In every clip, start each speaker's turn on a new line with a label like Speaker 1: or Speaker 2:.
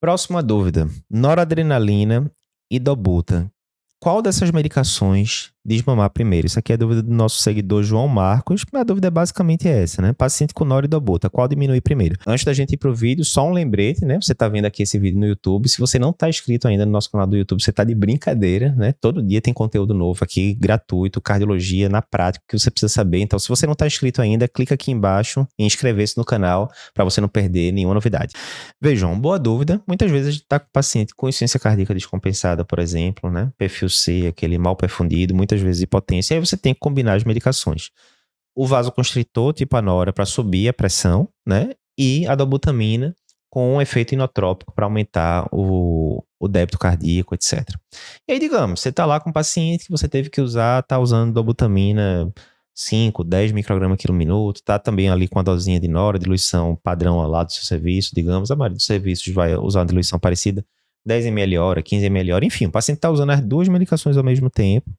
Speaker 1: Próxima dúvida. Noradrenalina e dobuta. Qual dessas medicações desmamar primeiro? Isso aqui é a dúvida do nosso seguidor João Marcos. A dúvida é basicamente essa, né? Paciente com nora e dobuta, qual diminuir primeiro? Antes da gente ir pro vídeo, só um lembrete, né? Você tá vendo aqui esse vídeo no YouTube. Se você não tá inscrito ainda no nosso canal do YouTube, você tá de brincadeira, né? Todo dia tem conteúdo novo aqui, gratuito, cardiologia, na prática, que você precisa saber. Então, se você não tá inscrito ainda, clica aqui embaixo em inscrever-se no canal para você não perder nenhuma novidade. Vejam, boa dúvida. Muitas vezes a gente tá com paciente com insuficiência cardíaca descompensada, por exemplo, né? Perfil C, aquele mal perfundido, muitas vezes hipotência. E aí você tem que combinar as medicações. O vasoconstritor, tipo a nora, para subir a pressão, né? E a dobutamina com um efeito inotrópico para aumentar o débito cardíaco, etc. E aí, digamos, você tá lá com um paciente que você teve que usar, tá usando dobutamina 5, 10 microgramas quilo minuto, tá também ali com a dosinha de nora, diluição padrão lá do seu serviço, digamos, a maioria dos serviços vai usar uma diluição parecida, 10 ml hora, 15 ml hora, enfim, o paciente tá usando as duas medicações ao mesmo tempo,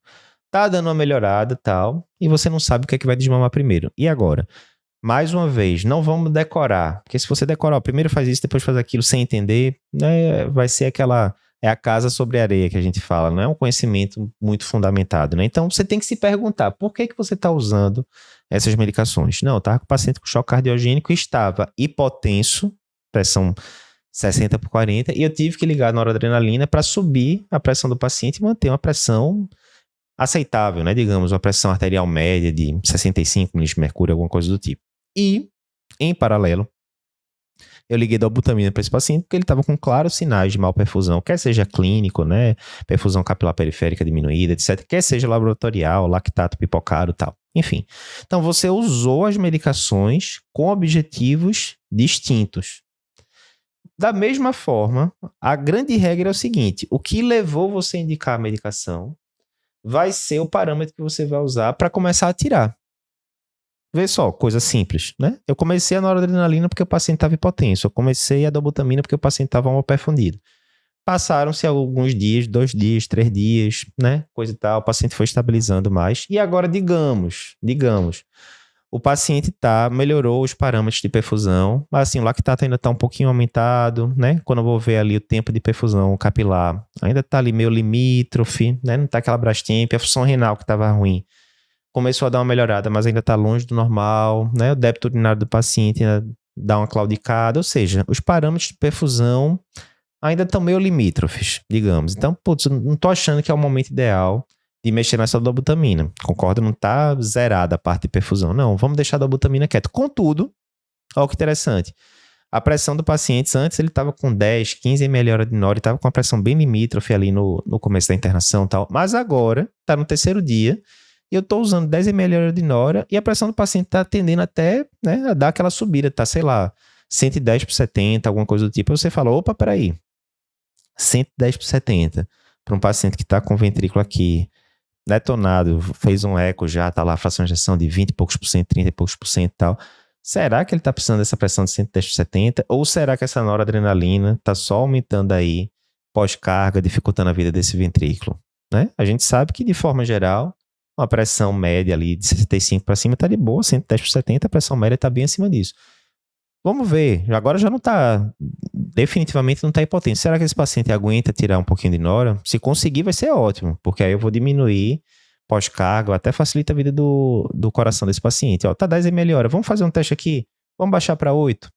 Speaker 1: tá dando uma melhorada e tal, e você não sabe o que é que vai desmamar primeiro. E agora? Mais uma vez, não vamos decorar, porque se você decorar, primeiro faz isso, depois faz aquilo sem entender, né, vai ser aquela, é a casa sobre a areia que a gente fala, não é um conhecimento muito fundamentado, né? Então você tem que se perguntar, por que você está usando essas medicações? Não, eu estava com o paciente com choque cardiogênico e estava hipotenso, pressão 60 por 40, e eu tive que ligar a noradrenalina para subir a pressão do paciente e manter uma pressão aceitável, né? Digamos, uma pressão arterial média de 65 milímetros de mercúrio, alguma coisa do tipo. E, em paralelo, eu liguei dobutamina para esse paciente porque ele estava com claros sinais de malperfusão, quer seja clínico, né? Perfusão capilar periférica diminuída, etc. Quer seja laboratorial, lactato pipocado e tal. Enfim. Então, você usou as medicações com objetivos distintos. Da mesma forma, a grande regra é o seguinte: o que levou você a indicar a medicação vai ser o parâmetro que você vai usar para começar a tirar. Vê só, coisa simples, né? Eu comecei a noradrenalina porque o paciente estava hipotenso. Eu comecei a dobutamina porque o paciente estava mal perfundido. Passaram-se alguns dias, 2 dias, 3 dias, né? Coisa e tal. O paciente foi estabilizando mais. E agora, digamos, o paciente melhorou os parâmetros de perfusão, mas assim, o lactato ainda está um pouquinho aumentado, né? Quando eu vou ver ali o tempo de perfusão capilar, ainda está ali meio limítrofe, né? Não está aquela brastemp, a função renal que estava ruim começou a dar uma melhorada, mas ainda está longe do normal, né? O débito urinário do paciente ainda dá uma claudicada, ou seja, os parâmetros de perfusão ainda estão meio limítrofes, digamos. Então, putz, não estou achando que é o momento ideal de mexer nessa dobutamina. Concordo? Não está zerada a parte de perfusão. Não, vamos deixar a dobutamina quieta. Contudo, olha que interessante. A pressão do paciente, antes ele estava com 10, 15 ml hora de nora, e estava com a pressão bem limítrofe ali no começo da internação e tal. Mas agora, está no terceiro dia, e eu estou usando 10 ml hora de nora, e a pressão do paciente está tendendo até, né, a dar aquela subida, tá, sei lá, 110 por 70, alguma coisa do tipo. Aí você fala, opa, peraí, 110 por 70, para um paciente que está com o ventrículo aqui detonado, fez um eco já, tá lá a fração de ejeção de 20 e poucos por cento, 30 e poucos por cento e tal. Será que ele tá precisando dessa pressão de 110 por 70? Ou será que essa noradrenalina tá só aumentando aí pós-carga, dificultando a vida desse ventrículo? Né? A gente sabe que, de forma geral, uma pressão média ali de 65 para cima tá de boa, 110 por 70, a pressão média tá bem acima disso. Vamos ver, agora já não tá, definitivamente não tá hipotência. Será que esse paciente aguenta tirar um pouquinho de nora? Se conseguir vai ser ótimo, porque aí eu vou diminuir pós-carga, até facilita a vida do coração desse paciente. Ó, tá 10 ml hora, vamos fazer um teste aqui, vamos baixar para 8.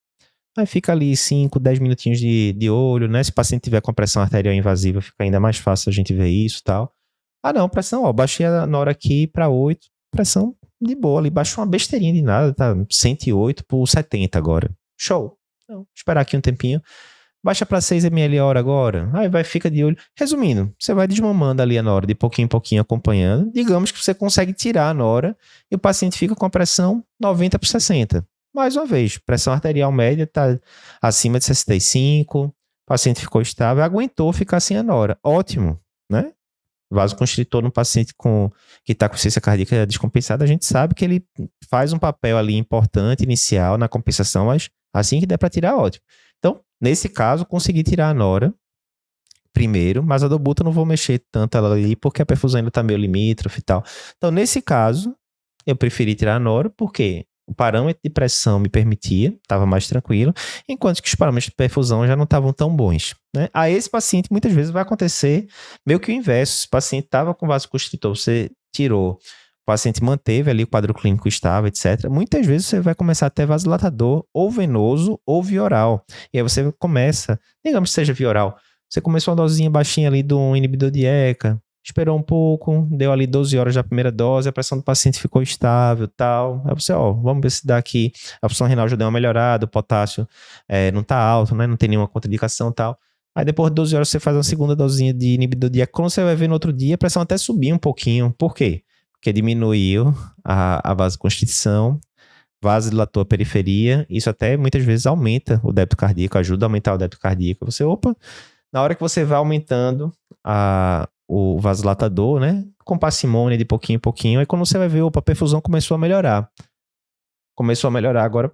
Speaker 1: Aí fica ali 5, 10 minutinhos de olho, né? Se o paciente tiver com a pressão arterial invasiva, fica ainda mais fácil a gente ver isso e tal. Ah não, pressão, ó, baixei a nora aqui para 8, pressão de boa ali, baixou uma besteirinha de nada, tá 108 por 70 agora. Show. Então, esperar aqui um tempinho. Baixa para 6 ml hora agora. Aí fica de olho. Resumindo, você vai desmamando ali a nora de pouquinho em pouquinho acompanhando. Digamos que você consegue tirar a nora e o paciente fica com a pressão 90 por 60. Mais uma vez, pressão arterial média está acima de 65, o paciente ficou estável, aguentou ficar sem a nora. Ótimo, né? Vasoconstritor no paciente que está com insuficiência cardíaca descompensada, a gente sabe que ele faz um papel ali importante, inicial, na compensação, mas assim que der para tirar, ótimo. Então, nesse caso, consegui tirar a nora primeiro, mas a dobuta não vou mexer tanto ela ali, porque a perfusão ainda está meio limítrofe e tal. Então, nesse caso, eu preferi tirar a nora, porque O parâmetro de pressão me permitia, estava mais tranquilo, enquanto que os parâmetros de perfusão já não estavam tão bons, né? A esse paciente, muitas vezes, vai acontecer meio que o inverso. Esse paciente estava com vasoconstritor, você tirou, o paciente manteve ali o quadro clínico estável, etc. Muitas vezes você vai começar a ter vasodilatador ou venoso ou via oral. E aí você começa, digamos que seja via oral, você começou uma dosinha baixinha ali do inibidor de ECA, esperou um pouco, deu ali 12 horas da primeira dose, a pressão do paciente ficou estável, tal. Aí você, vamos ver se dá aqui, a função renal já deu uma melhorada, o potássio não tá alto, né? Não tem nenhuma contraindicação, tal. Aí depois de 12 horas você faz uma segunda dosinha de inibidor de ECA. Quando você vai ver no outro dia, a pressão até subiu um pouquinho. Por quê? Porque diminuiu a vasoconstrição, vasodilatou a periferia, isso até muitas vezes aumenta o débito cardíaco, ajuda a aumentar o débito cardíaco. Você, na hora que você vai aumentando o vasodilatador, né? Com parcimônia de pouquinho em pouquinho. Aí quando você vai ver, a perfusão começou a melhorar. Agora,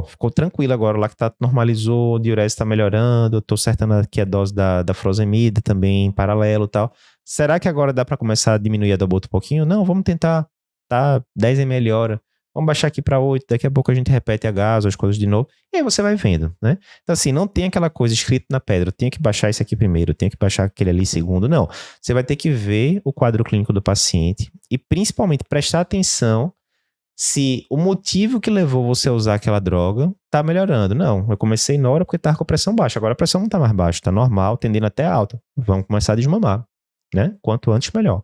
Speaker 1: ficou tranquilo agora. O lactato normalizou, a diurese está melhorando. Tô acertando aqui a dose da furosemida também em paralelo e tal. Será que agora dá para começar a diminuir a Dobuta um pouquinho? Não, vamos tentar, tá? 10 ml hora. Vamos baixar aqui para 8, daqui a pouco a gente repete a gás, as coisas de novo, e aí você vai vendo, né? Então assim, não tem aquela coisa escrita na pedra, eu tenho que baixar isso aqui primeiro, eu tenho que baixar aquele ali segundo, não. Você vai ter que ver o quadro clínico do paciente e principalmente prestar atenção se o motivo que levou você a usar aquela droga tá melhorando. Não, eu comecei na hora porque tava com a pressão baixa, agora a pressão não tá mais baixa, tá normal, tendendo até alta. Vamos começar a desmamar, né? Quanto antes, melhor.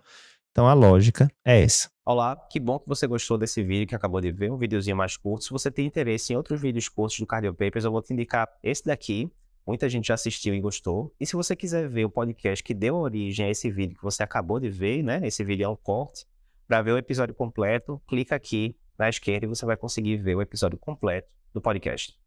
Speaker 1: Então a lógica é essa.
Speaker 2: Olá, que bom que você gostou desse vídeo que acabou de ver, um videozinho mais curto. Se você tem interesse em outros vídeos curtos do Cardio Papers, eu vou te indicar esse daqui. Muita gente já assistiu e gostou. E se você quiser ver o podcast que deu origem a esse vídeo que você acabou de ver, né? Esse vídeo é um corte. Para ver o episódio completo, clica aqui na esquerda e você vai conseguir ver o episódio completo do podcast.